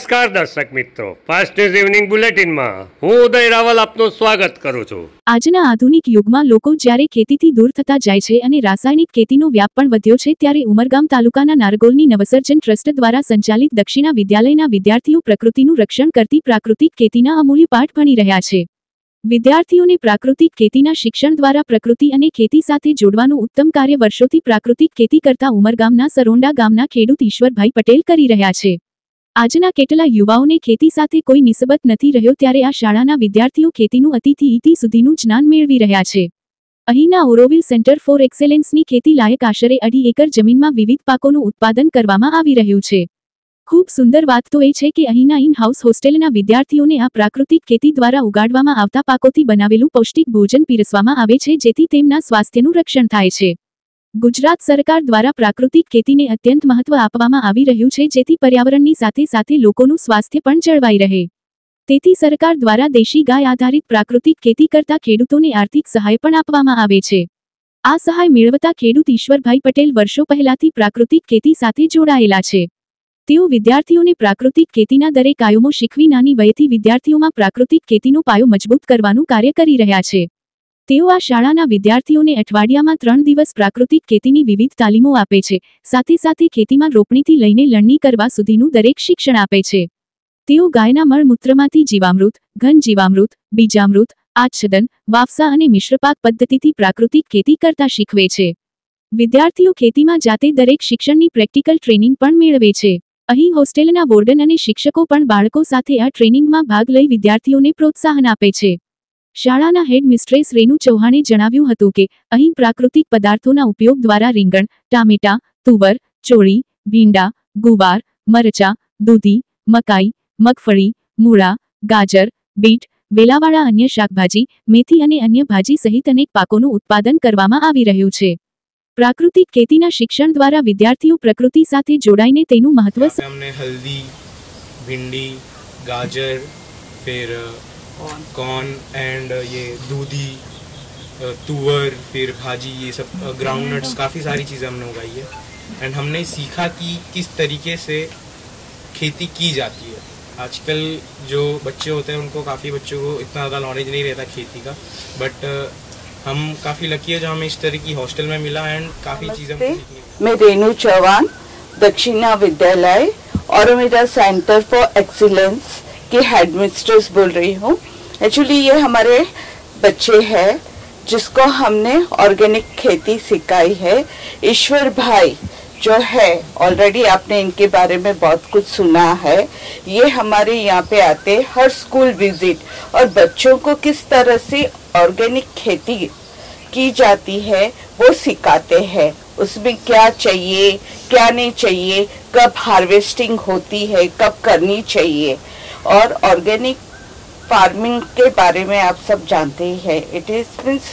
નમસ્કાર દર્શક મિત્રો, ફાસ્ટ ન્યૂઝ ઇવનિંગ બુલેટિનમાં હું ઉદય રાવલ આપનું સ્વાગત કરું છું। આજના આધુનિક યુગમાં લોકો જ્યારે ખેતીથી દૂર થતા જાય છે અને રાસાયણિક ખેતીનો વ્યાપ પણ વધ્યો છે, ત્યારે ઉમરગામ તાલુકાના નારગોલની નવસર્જન ટ્રસ્ટ દ્વારા સંચાલિત દક્ષિણા વિદ્યાલયના વિદ્યાર્થીઓ પ્રકૃતિનું રક્ષણ કરતી પ્રાકૃતિક ખેતીના અમૂલ્ય પાઠ ભણી રહ્યા છે। વિદ્યાર્થીઓને પ્રાકૃતિક ખેતીના શિક્ષણ દ્વારા પ્રકૃતિ અને ખેતી સાથે જોડવાનું ઉત્તમ કાર્ય વર્ષોથી પ્રાકૃતિક ખેતી કરતા ઉમરગામના સરોંડા ગામના ખેડૂત ઈશ્વરભાઈ પટેલ કરી રહ્યા છે। આજના કેટલા યુવાઓને ખેતી સાથે કોઈ નિસ્બત નથી રહ્યો, ત્યારે આ શાળાના વિદ્યાર્થીઓ ખેતીનું અતિથી ઇતિ સુધીનું જ્ઞાન મેળવી રહ્યા છે। અહીંના ઓરોવિલ સેન્ટર ફોર એક્સેલન્સની ખેતી લાયક આશરે 2.5 એકર જમીનમાં વિવિધ પાકોનું ઉત્પાદન કરવામાં આવી રહ્યું છે। ખૂબ સુંદર વાત તો એ છે કે અહીંના ઇન હાઉસ હોસ્ટેલના વિદ્યાર્થીઓને આ પ્રાકૃતિક ખેતી દ્વારા ઉગાડવામાં આવતા પાકોથી બનાવેલું પૌષ્ટિક ભોજન પીરસવામાં આવે છે, જેથી તેમના સ્વાસ્થ્યનું રક્ષણ થાય છે। ગુજરાત સરકાર દ્વારા પ્રાકૃતિક ખેતીને અત્યંત મહત્વ આપવામાં આવી રહ્યું છે, જેથી પર્યાવરણની સાથે સાથે લોકોનું સ્વાસ્થ્ય પણ જળવાઈ રહે। તેથી સરકાર દ્વારા દેશી ગાય આધારિત પ્રાકૃતિક ખેતી કરતા ખેડૂતોને આર્થિક સહાય પણ આપવામાં આવે છે। આ સહાય મેળવતા ખેડૂત ઈશ્વરભાઈ પટેલ વર્ષો પહેલાથી પ્રાકૃતિક ખેતી સાથે જોડાયેલા છે। તેઓ વિદ્યાર્થીઓને પ્રાકૃતિક ખેતીના દરેક આયામો શીખવી નાની વયથી વિદ્યાર્થીઓમાં પ્રાકૃતિક ખેતીનો પાયો મજબૂત કરવાનું કાર્ય કરી રહ્યા છે। તેઓ આ શાળાના વિદ્યાર્થીઓને અઠવાડિયામાં 3 દિવસ પ્રાકૃતિક ખેતીની વિવિધ તાલીમો આપે છે, સાથે સાથે ખેતીમાં રોપણીથી લઈને લણણી કરવા સુધીનું દરેક શિક્ષણ આપે છે। તેઓ ગાયના મળમૂત્રમાંથી જીવામૃત, ઘન જીવામૃત, બીજામૃત, આચ્છાદન, વાફસા અને મિશ્રપાક પદ્ધતિથી પ્રાકૃતિક ખેતી કરતા શીખવે છે। વિદ્યાર્થીઓ ખેતીમાં જાતે દરેક શિક્ષણની પ્રેક્ટિકલ ટ્રેનિંગ પણ મેળવે છે। અહીં હોસ્ટેલના વોર્ડન અને શિક્ષકો પણ બાળકો સાથે આ ટ્રેનિંગમાં ભાગ લઈ વિદ્યાર્થીઓને પ્રોત્સાહન આપે છે। શાળાના હેડ મિસ્ટ્રેસ રેનુ ચૌહાણે જણાવ્યું હતું કે અહીં પ્રાકૃતિક પદાર્થોના ઉપયોગ દ્વારા રીંગણ, ટામેટા, તુવર, ચોળી, ભીંડા, ગુવાર, મરચા, દૂધી, મકાઈ, મગફળી, મૂળા, ગાજર, બીટ, વેલાવાળા અન્ય શાકભાજી, મેથી અને અન્ય ભાજી સહિત અનેક પાકોનું ઉત્પાદન કરવામાં આવી રહ્યું છે। પ્રાકૃતિક ખેતીના શિક્ષણ દ્વારા વિદ્યાર્થીઓ પ્રકૃતિ સાથે જોડાઈને તેનું મહત્વ हमने हल्दी, भिंडी, गाजर, फिर कॉर्न एंड ये दूधी, तुवर, फिर भाजी, ये सब ग्राउंडनट्स, काफ़ी सारी चीज़ें हमने उगाई है। एंड हमने सीखा कि किस तरीके से खेती की जाती है। आजकल जो बच्चे होते हैं उनको काफ़ी बच्चों को इतना ज़्यादा नॉलेज नहीं रहता खेती का, बट हम काफ़ी लकी है जो हमें इस तरह की हॉस्टल में मिला एंड काफ़ी चीज़ें मैं रेनू चौहान दक्षिणा विद्यालय औरोविल सेंटर फॉर एक्सीलेंस की हेडमिस्ट्रेस बोल रही हूँ। एक्चुअली ये हमारे बच्चे हैं जिसको हमने ऑर्गेनिक खेती सिखाई है। ईश्वर भाई जो है, ऑलरेडी आपने इनके बारे में बहुत कुछ सुना है। ये हमारे यहाँ पे आते हर स्कूल विजिट और बच्चों को किस तरह से ऑर्गेनिक खेती की जाती है वो सिखाते हैं। उसमें क्या चाहिए क्या नहीं चाहिए, कब हार्वेस्टिंग होती है, कब करनी चाहिए, और ऑर्गेनिक फार्मिंग के बारे में आप सब जानते ही हैं। इट इज मीन्स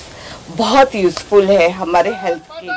बहुत यूजफुल है हमारे हेल्थ के लिए।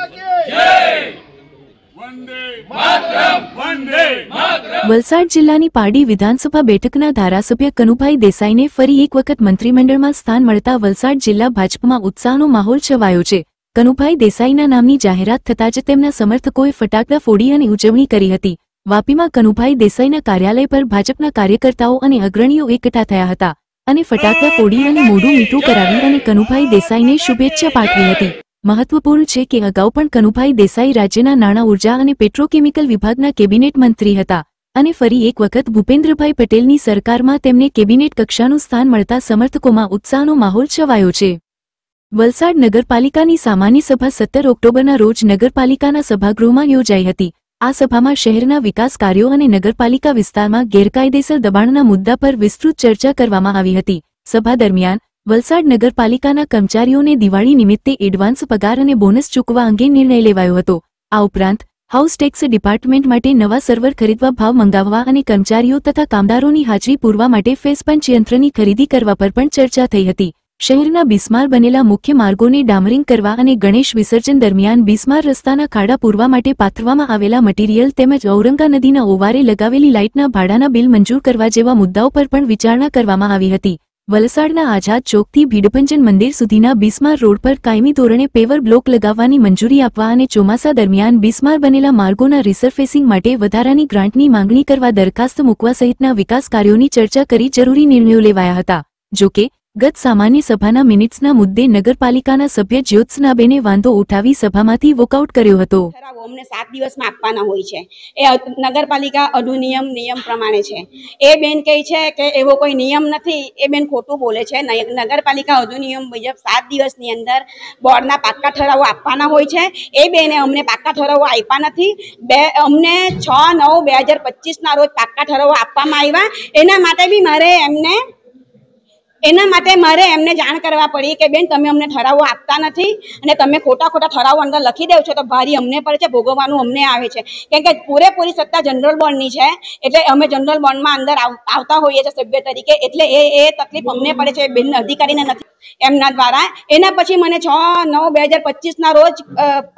વલસાડ જિલ્લાની પારડી વિધાનસભા બેઠકના ધારાસભ્ય કનુભાઈ દેસાઈને ફરી એક વખત મંત્રીમંડળમાં સ્થાન મળતા વલસાડ જિલ્લા ભાજપમાં ઉત્સાહનો માહોલ છવાયો છે। કનુભાઈ દેસાઈના નામની જાહેરાત થતાં જ તેમના સમર્થકોએ ફટાકડા ફોડી અને ઉજવણી કરી હતી। વાપીમાં કનુભાઈ દેસાઈના કાર્યાલય પર ભાજપના કાર્યકર્તાઓ અને અગ્રણીઓ એકઠા થયા હતા અને ફટાકડા ફોડી અને મોઢું મીઠું કરાવી અને કનુભાઈ દેસાઈને શુભેચ્છા પાઠવી હતી। મહત્વપૂર્ણ છે કે અગાઉ પણ કનુભાઈ દેસાઈ રાજ્યના નાણાં ઉર્જા અને પેટ્રોકેમિકલ વિભાગના કેબિનેટ મંત્રી હતા અને ફરી એક વખત ભૂપેન્દ્રભાઈ પટેલની સરકારમાં તેમને કેબિનેટ કક્ષાનું સ્થાન મળતા સમર્થકોમાં ઉત્સાહનો માહોલ છવાયો છે। વલસાડ નગરપાલિકાની સામાન્ય સભા 17 ઓક્ટોબરના રોજ નગરપાલિકાના સભાગૃહમાં યોજાઈ હતી। આ સભામાં શહેરના વિકાસ કાર્યો અને નગરપાલિકા વિસ્તારમાં ગેરકાયદેસર દબાણના મુદ્દા પર વિસ્તૃત ચર્ચા કરવામાં આવી હતી। સભા દરમિયાન વલસાડ નગરપાલિકાના કર્મચારીઓને દિવાળી નિમિત્તે એડવાન્સ પગાર અને બોનસ ચૂકવવા અંગે નિર્ણય લેવાયો હતો। આ ઉપરાંત હાઉસ ટેક્સ ડિપાર્ટમેન્ટ માટે નવા સર્વર ખરીદવા, ભાવ મંગાવવા અને કર્મચારીઓ તથા કામદારોની હાજરી પૂરવા માટે ફેસ પંચ યંત્રની ખરીદી કરવા પર પણ ચર્ચા થઈ હતી। શહેરના બિસ્માર બનેલા મુખ્ય માર્ગોને ડામરિંગ કરવા અને ગણેશ વિસર્જન દરમિયાન બિસ્માર રસ્તાના ખાડા પૂરવા માટે પાથરવામાં આવેલા મટીરીયલ તેમજ ઔરંગા નદીના ઓવારે લગાવેલી લાઇટના ભાડાના બિલ મંજૂર કરવા જેવા મુદ્દાઓ પર પણ વિચારણા કરવામાં આવી હતી। વલસાડના આઝાદ ચોકથી ભીડભંજન મંદિર સુધીના બિસ્માર રોડ પર કાયમી ધોરણે પેવર બ્લોક લગાવવાની મંજૂરી આપવા અને ચોમાસા દરમિયાન બિસ્માર બનેલા માર્ગોના રિસર્ફેસિંગ માટે વધારાની ગ્રાન્ટની માંગણી કરવા દરખાસ્ત મૂકવા સહિતના વિકાસ કાર્યોની ચર્ચા કરી જરૂરી નિર્ણયો લેવાયા હતા. જોકે ગત સામાન્ય સભાના મિનિટ્સના મુદ્દે નગરપાલિકાના સભ્ય જ્યોત્સનાબેને વાંધો ઉઠાવી સભામાંથી વોકઆઉટ કર્યો હતો. અમને 7 દિવસમાં આપવાના હોય છે. એ નગરપાલિકા અધિનિયમ નિયમ પ્રમાણે છે. એ બેન કહે છે કે એવો કોઈ નિયમ નથી. એ બેન ખોટું બોલે છે. નગરપાલિકા અધિનિયમ મુજબ 7 દિવસની અંદર બોર્ડના પાક્કા ઠરાવો આપવાના હોય છે. એ બેને અમને પાક્કા ઠરાવો આપ્યા નથી. અમને 6/9/2025 ના રોજ પાક્કા ઠરાવો આપવામાં આવ્યા. એના માટે મારે એમને જાણ કરવા પડી કે બેન તમે અમને ઠરાવો આપતા નથી અને તમે ખોટા ઠરાવો અંદર લખી દેવ છો તો ભારી અમને પડે છે, ભોગવવાનું અમને આવે છે. કેમ કે પૂરેપૂરી સત્તા જનરલ બોર્ડની છે. એટલે અમે જનરલ બોર્ડમાં અંદર આવતા હોઈએ છીએ સભ્ય તરીકે. એટલે એ તકલીફ અમને પડે છે, બેન અધિકારીને નથી એમના દ્વારા. એના પછી મને 6/9/2025 ના રોજ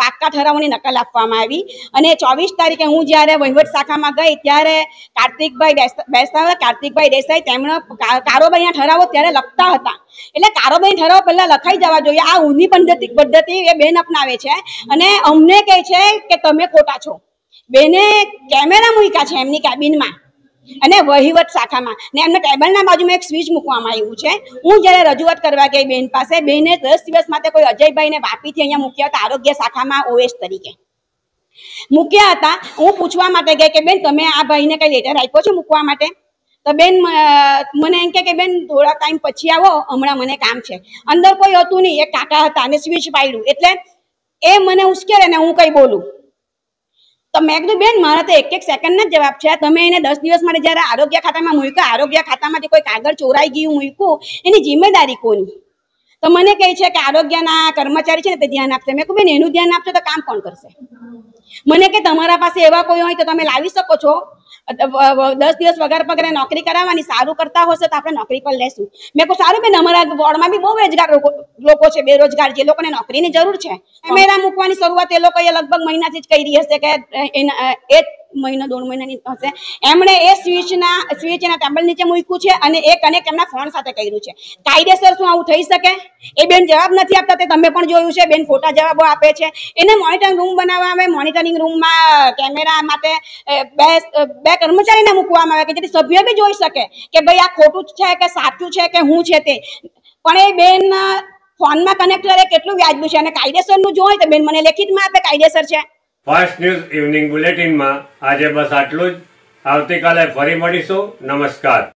પાક્કા ઠરાવોની નકલ આપવામાં આવી અને 24 તારીખે હું જ્યારે વહીવટ શાખામાં ગઈ ત્યારે કાર્તિકભાઈ દેસાઈ તેમણે કારોબારીના ઠરાવો ત્યારે લખતા હતા. એટલે કારોબારી ઠરાવ પહેલા લખાઈ જવા જોઈએ. આ ઊંધી પદ્ધતિ એ બેન અપનાવે છે અને અમને કહે છે કે તમે ખોટા છો. બેને કેમેરા મૂક્યા છે એમની કેબિનમાં અને વહીવટ શાખામાં ને એમના ટેબલના બાજુમાં એક સ્વિચ મૂકવામાં આવ્યું છે. હું જ્યારે રજૂઆત કરવા ગઈ બેન પાસે, બેને 10 દિવસ માટે કોઈ અજયભાઈને વાપીથી અહીંયા મૂક્યા હતા આરોગ્ય શાખામાં OS તરીકે મૂક્યા હતા. હું પૂછવા માટે ગઈ કે બેન તમે આ ભાઈને કઈ લેટર આપ્યો છે મૂકવા માટે? તો બેન મને એમ કે બેન થોડા ટાઈમ પછી આવો, હમણાં મને કામ છે. અંદર કોઈ હતું નહીં, એક કાકા હતા અને સ્વિચ પાડ્યું. એટલે એ મને ઉશ્કેરે ને હું કઈ બોલું તો મેં કીધું બેન મારા તો 1 સેકન્ડના જ જવાબ છે. તમે એને 10 દિવસ માટે જ્યારે આરોગ્ય ખાતામાં મૂક્યા, આરોગ્ય ખાતામાંથી કોઈ કાગળ ચોરાઈ ગયું મૂક્યું, એની જિમ્મેદારી કોની? તો મને કહે છે કે આરોગ્યના કર્મચારી છે ને તે ધ્યાન આપશે. મેં કહ્યું બેન એનું ધ્યાન આપશો તો કામ કોણ કરશે? મને કે તમારા પાસે એવા કોઈ હોય તો તમે લાવી શકો છો. 10 દિવસ વગર પગારે નોકરી કરાવવાની, સારું કરતા હશે તો આપણે નોકરી પર લેશું. મેં કહું સારું બેન અમારા વોર્ડમાં બી બહુ બેરોજગાર લોકો છે, બેરોજગાર જે લોકોને નોકરીની જરૂર છે. કેમેરા મૂકવાની શરૂઆત એ લોકોએ લગભગ મહિનાથી જ કરી હશે કે 1-2 મહિનાની હશે. એમણે એ સ્વિચ એના ટેબલ નીચે મૂક્યું છે અને એ કનેક્ટ એમના ફોન સાથે કર્યું છે. કાયદેસર શું આવું થઈ શકે? એ બેન જવાબ નથી આપતા. તે તમે પણ જોયું છે, બેન ખોટા જવાબો આપે છે. એને મોનિટરિંગ રૂમ બનાવવા આવે. મોનિટરિંગ રૂમમાં કેમેરા માટે બે કર્મચારીને મૂકવામાં આવે કે જેથી સભ્ય બી જોઈ શકે કે ભાઈ આ ખોટું છે કે સાચું છે કે હું છે તે. પણ એ બેન ફોનમાં કનેક્ટ કરે કેટલું વ્યાજબી છે અને કાયદેસરનું જો હોય તો બેન મને લેખિતમાં આપે કાયદેસર છે. ફાસ્ટ ન્યૂઝ ઇવનિંગ બુલેટિનમાં આજે બસ આટલું જ. આવતીકાલે ફરી મળીશું. નમસ્કાર.